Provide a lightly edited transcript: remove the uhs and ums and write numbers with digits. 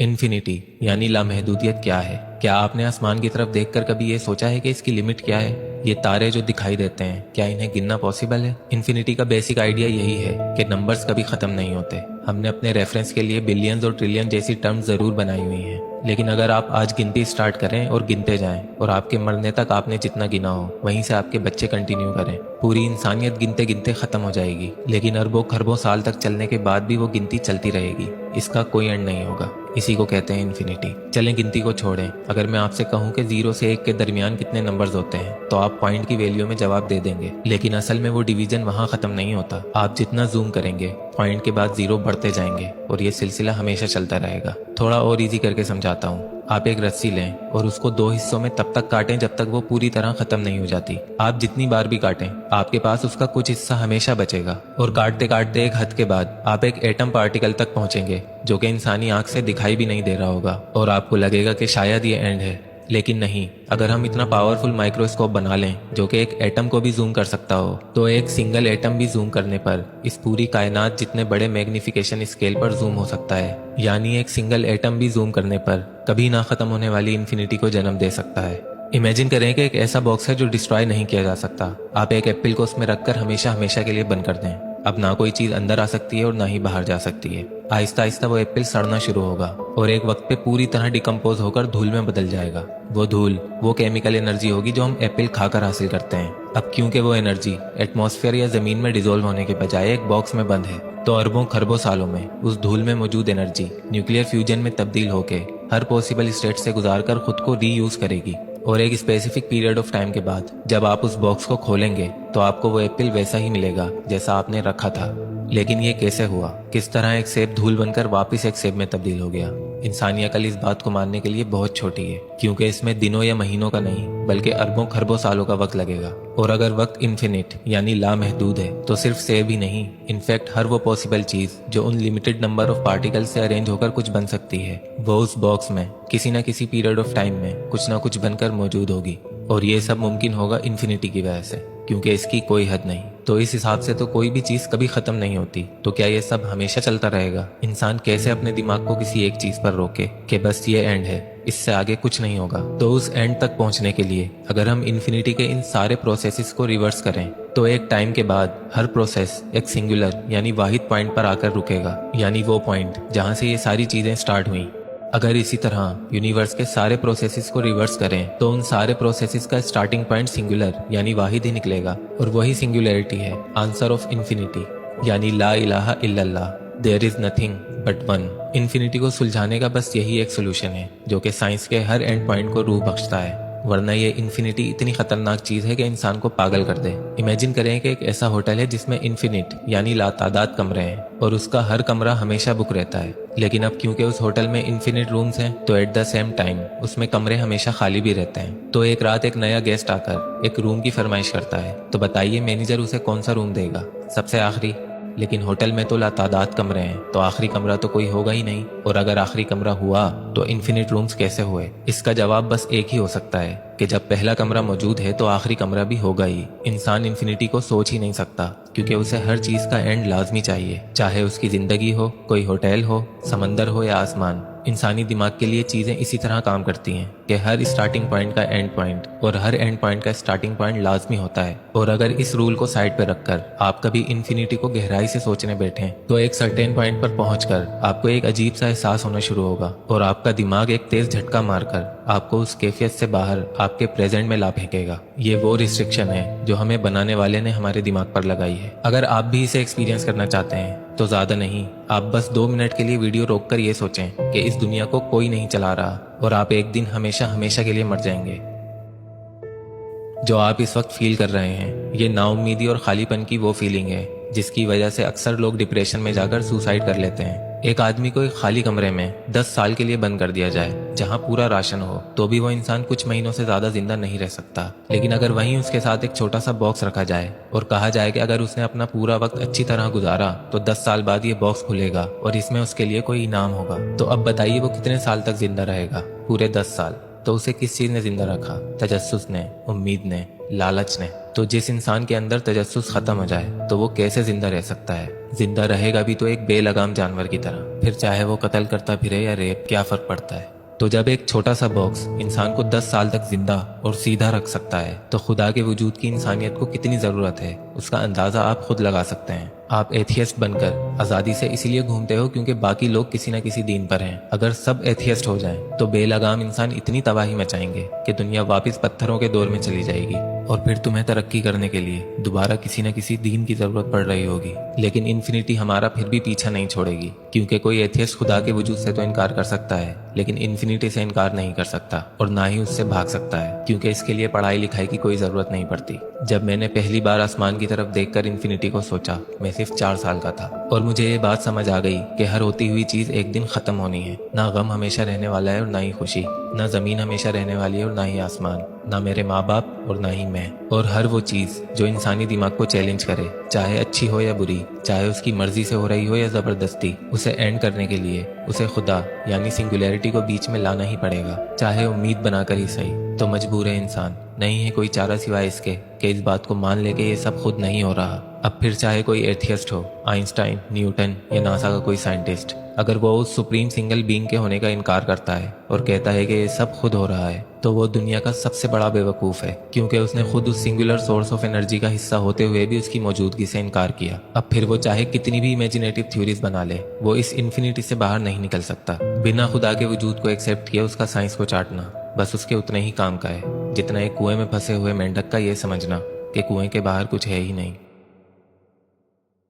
Infinity यानी लामहदूदियत क्या है? क्या आपने आसमान की तरफ देखकर कभी ये सोचा है कि इसकी लिमिट क्या है? ये तारे जो दिखाई देते हैं, क्या इन्हें गिनना पॉसिबल है? इन्फिनिटी का बेसिक आइडिया यही है कि नंबर्स कभी खत्म नहीं होते। हमने अपने रेफरेंस के लिए बिलियंस और ट्रिलियन जैसी टर्म्स जरूर बनाई हुई हैं, लेकिन अगर आप आज गिनती स्टार्ट करें और गिनते जाएं और आपके मरने तक आपने जितना गिना हो वहीं से आपके बच्चे कंटिन्यू करें, पूरी इंसानियत गिनते गिनते खत्म हो जाएगी, लेकिन अरबों खरबों साल तक चलने के बाद भी वो गिनती चलती रहेगी। इसका कोई एंड नहीं होगा। इसी को कहते हैं इन्फिनिटी। चलें गिनती को छोड़ें। अगर मैं आपसे कहूं कि 0 से 1 के दरमियान कितने नंबर्स होते हैं तो आप पॉइंट की वैल्यू में जवाब दे देंगे, लेकिन असल में वो डिवीजन वहां खत्म नहीं होता। आप जितना जूम करेंगे पॉइंट के बाद 0 बढ़ते जाएंगे और ये सिलसिला हमेशा चलता रहेगा। थोड़ा और इजी करके समझाता हूँ। आप एक रस्सी लें और उसको 2 हिस्सों में तब तक काटें जब तक वो पूरी तरह खत्म नहीं हो जाती। आप जितनी बार भी काटें आपके पास उसका कुछ हिस्सा हमेशा बचेगा, और काटते काटते एक हद के बाद आप एक एटम पार्टिकल तक पहुंचेंगे जो कि इंसानी आंख से दिखाई भी नहीं दे रहा होगा, और आपको लगेगा कि शायद ये एंड है। लेकिन नहीं, अगर हम इतना पावरफुल माइक्रोस्कोप बना लें जो कि एक एटम को भी जूम कर सकता हो, तो एक सिंगल एटम भी जूम करने पर इस पूरी कायनात जितने बड़े मैग्निफिकेशन स्केल पर जूम हो सकता है। यानी एक सिंगल एटम भी जूम करने पर कभी ना खत्म होने वाली इन्फिनिटी को जन्म दे सकता है। इमेजिन करें कि एक ऐसा बॉक्स है जो डिस्ट्रॉय नहीं किया जा सकता। आप एक एप्पल को उसमें रखकर हमेशा हमेशा के लिए बंद कर दें। अब ना कोई चीज अंदर आ सकती है और ना ही बाहर जा सकती है। आहिस्ता आहिस्ता वो एप्पल सड़ना शुरू होगा और एक वक्त पे पूरी तरह डिकम्पोज होकर धूल में बदल जाएगा। वो धूल वो केमिकल एनर्जी होगी जो हम एप्पल खाकर हासिल करते हैं। अब क्योंकि वो एनर्जी एटमॉस्फेयर या जमीन में डिसॉल्व होने के बजाय एक बॉक्स में बंद है, तो अरबों खरबों सालों में उस धूल में मौजूद एनर्जी न्यूक्लियर फ्यूजन में तब्दील होकर हर पॉसिबल स्टेट से गुजारकर खुद को रीयूज करेगी, और एक स्पेसिफिक पीरियड ऑफ टाइम के बाद जब आप उस बॉक्स को खोलेंगे तो आपको वो एप्पल वैसा ही मिलेगा जैसा आपने रखा था। लेकिन ये कैसे हुआ? किस तरह एक सेब धूल बनकर वापस एक सेब में तब्दील हो गया? इंसानी अकल इस बात को मानने के लिए बहुत छोटी है, क्योंकि इसमें दिनों या महीनों का नहीं बल्कि अरबों खरबों सालों का वक्त लगेगा। और अगर वक्त इन्फिनिट यानी लामहदूद है तो सिर्फ सेब ही नहीं, इनफैक्ट हर वो पॉसिबल चीज जो उन लिमिटेड नंबर ऑफ पार्टिकल से अरेंज होकर कुछ बन सकती है, वो उस बॉक्स में किसी न किसी पीरियड ऑफ टाइम में कुछ ना कुछ बनकर मौजूद होगी। और ये सब मुमकिन होगा इन्फिनिटी की वजह से, क्योंकि इसकी कोई हद नहीं। तो इस हिसाब से तो कोई भी चीज कभी खत्म नहीं होती, तो क्या ये सब हमेशा चलता रहेगा? इंसान कैसे अपने दिमाग को किसी एक चीज पर रोके कि बस ये एंड है, इससे आगे कुछ नहीं होगा? तो उस एंड तक पहुंचने के लिए अगर हम इन्फिनिटी के इन सारे प्रोसेसेस को रिवर्स करें तो एक टाइम के बाद हर प्रोसेस एक सिंगुलर यानी वाहिद पॉइंट पर आकर रुकेगा, यानी वो पॉइंट जहां से ये सारी चीजें स्टार्ट हुई। अगर इसी तरह यूनिवर्स के सारे प्रोसेसेस को रिवर्स करें तो उन सारे प्रोसेसेस का स्टार्टिंग पॉइंट सिंगुलर यानी वाहिद ही निकलेगा, और वही सिंगुलैरिटी है आंसर ऑफ इन्फिनिटी, यानी ला इलाहा इल्लल्लाह, there is nothing but one. Infinity को सुलझाने का बस यही एक सोल्यूशन है जो कि साइंस के हर एंड पॉइंट को रूह बख्शता है, वरना ये इन्फिनिटी इतनी खतरनाक चीज है कि इंसान को पागल कर दे। इमेजिन करें कि एक ऐसा होटल है जिसमें इन्फिनिट यानी लातादाद कमरे हैं और उसका हर कमरा हमेशा बुक रहता है, लेकिन अब क्योंकि उस होटल में इन्फिनिट रूम्स हैं तो एट द सेम टाइम उसमें कमरे हमेशा खाली भी रहते हैं। तो एक रात एक नया गेस्ट आकर एक रूम की फरमाइश करता है, तो बताइए मैनेजर उसे कौन सा रूम देगा? सबसे आखिरी। लेकिन होटल में तो लातादाद कमरे हैं, तो आखिरी कमरा तो कोई होगा ही नहीं, और अगर आखिरी कमरा हुआ तो इन्फिनिट रूम्स कैसे हुए? इसका जवाब बस एक ही हो सकता है कि जब पहला कमरा मौजूद है तो आखिरी कमरा भी होगा ही। इंसान इन्फिनिटी को सोच ही नहीं सकता, क्योंकि उसे हर चीज का एंड लाजमी चाहिए, चाहे उसकी जिंदगी हो, कोई होटल हो, समंदर हो या आसमान। इंसानी दिमाग के लिए चीजें इसी तरह काम करती हैं कि हर स्टार्टिंग पॉइंट का एंड पॉइंट और हर एंड पॉइंट का स्टार्टिंग पॉइंट लाजमी होता है। और अगर इस रूल को साइड पे रखकर आप कभी इन्फिनिटी को गहराई से सोचने बैठें तो एक सर्टेन पॉइंट पर पहुंचकर आपको एक अजीब सा एहसास होना शुरू होगा, और आपका दिमाग एक तेज झटका मारकर आपको उस कैफियत से बाहर आपके प्रेजेंट में ला फेंकेगा। ये वो रिस्ट्रिक्शन है जो हमें बनाने वाले ने हमारे दिमाग पर लगाई है। अगर आप भी इसे एक्सपीरियंस करना चाहते हैं तो ज्यादा नहीं, आप बस 2 मिनट के लिए वीडियो रोककर ये सोचें कि इस दुनिया को कोई नहीं चला रहा और आप एक दिन हमेशा हमेशा के लिए मर जाएंगे। जो आप इस वक्त फील कर रहे हैं ये नाउम्मीदी और खालीपन की वो फीलिंग है जिसकी वजह से अक्सर लोग डिप्रेशन में जाकर सुसाइड कर लेते हैं। एक आदमी को एक खाली कमरे में 10 साल के लिए बंद कर दिया जाए जहां पूरा राशन हो तो भी वो इंसान कुछ महीनों से ज्यादा जिंदा नहीं रह सकता। लेकिन अगर वहीं उसके साथ एक छोटा सा बॉक्स रखा जाए और कहा जाए कि अगर उसने अपना पूरा वक्त अच्छी तरह गुजारा तो 10 साल बाद ये बॉक्स खुलेगा और इसमें उसके लिए कोई इनाम होगा, तो अब बताइए वो कितने साल तक जिंदा रहेगा? पूरे 10 साल। तो उसे किस चीज ने जिंदा रखा? तजस्सुस ने, उम्मीद ने, लालच ने। तो जिस इंसान के अंदर तजस्सुस खत्म हो जाए तो वो कैसे जिंदा रह सकता है? जिंदा रहेगा भी तो एक बेलगाम जानवर की तरह। फिर चाहे वो कत्ल करता फिरे या रेप, क्या फर्क पड़ता है? तो जब एक छोटा सा बॉक्स इंसान को 10 साल तक जिंदा और सीधा रख सकता है तो खुदा के वजूद की इंसानियत को कितनी जरूरत है उसका अंदाजा आप खुद लगा सकते हैं। आप एथियस्ट बनकर आजादी से इसीलिए घूमते हो क्योंकि बाकी लोग किसी न किसी दीन पर हैं। अगर सब एथियस्ट हो जाएं तो बेलगाम इंसान इतनी तबाही मचाएंगे कि दुनिया वापस पत्थरों के दौर में चली जाएगी और फिर तुम्हें तरक्की करने के लिए दोबारा किसी न किसी दीन की जरूरत पड़ रही होगी। लेकिन इन्फिनिटी हमारा फिर भी पीछा नहीं छोड़ेगी क्योंकि कोई एथियस्ट खुदा के वजूद से तो इनकार कर सकता है लेकिन इन्फिनिटी से इनकार नहीं कर सकता और ना ही उससे भाग सकता है क्योंकि इसके लिए पढ़ाई लिखाई की कोई जरूरत नहीं पड़ती। जब मैंने पहली बार आसमान की तरफ देखकर इन्फिनिटी को सोचा मैं सिर्फ 4 साल का था और मुझे ये बात समझ आ गई कि हर होती हुई चीज एक दिन खत्म होनी है। ना गम हमेशा रहने वाला है और ना ही खुशी, ना जमीन हमेशा रहने वाली है और ना ही आसमान, ना मेरे माँ बाप और ना ही मैं। और हर वो चीज जो इंसानी दिमाग को चैलेंज करे, चाहे अच्छी हो या बुरी, चाहे उसकी मर्जी से हो रही हो या जबरदस्ती, उसे एंड करने के लिए उसे खुदा यानी सिंगुलैरिटी को बीच में लाना ही पड़ेगा, चाहे उम्मीद बनाकर ही सही। तो मजबूर है इंसान, नहीं है कोई चारा सिवाय इसके कि इस बात को मान ले कि ये सब खुद नहीं हो रहा। अब फिर चाहे कोई एथियस्ट हो, आइंस्टाइन, न्यूटन या नासा का कोई साइंटिस्ट, अगर वो उस सुप्रीम सिंगल बीइंग के होने का इनकार करता है और कहता है कि ये सब खुद हो रहा है तो वो दुनिया का सबसे बड़ा बेवकूफ़ है क्योंकि उसने खुद उस सिंगुलर सोर्स ऑफ एनर्जी का हिस्सा होते हुए भी उसकी मौजूदगी से इनकार किया। अब फिर वो चाहे कितनी भी इमेजिनेटिव थ्योरीज बना ले, वो इस इन्फिनिटी से बाहर नहीं निकल सकता। बिना खुदा के वजूद को एक्सेप्ट किए उसका साइंस को चाटना बस उसके उतने ही काम का है जितना एक कुएं में फंसे हुए मेंढक का ये समझना कि कुएं के बाहर कुछ है ही नहीं।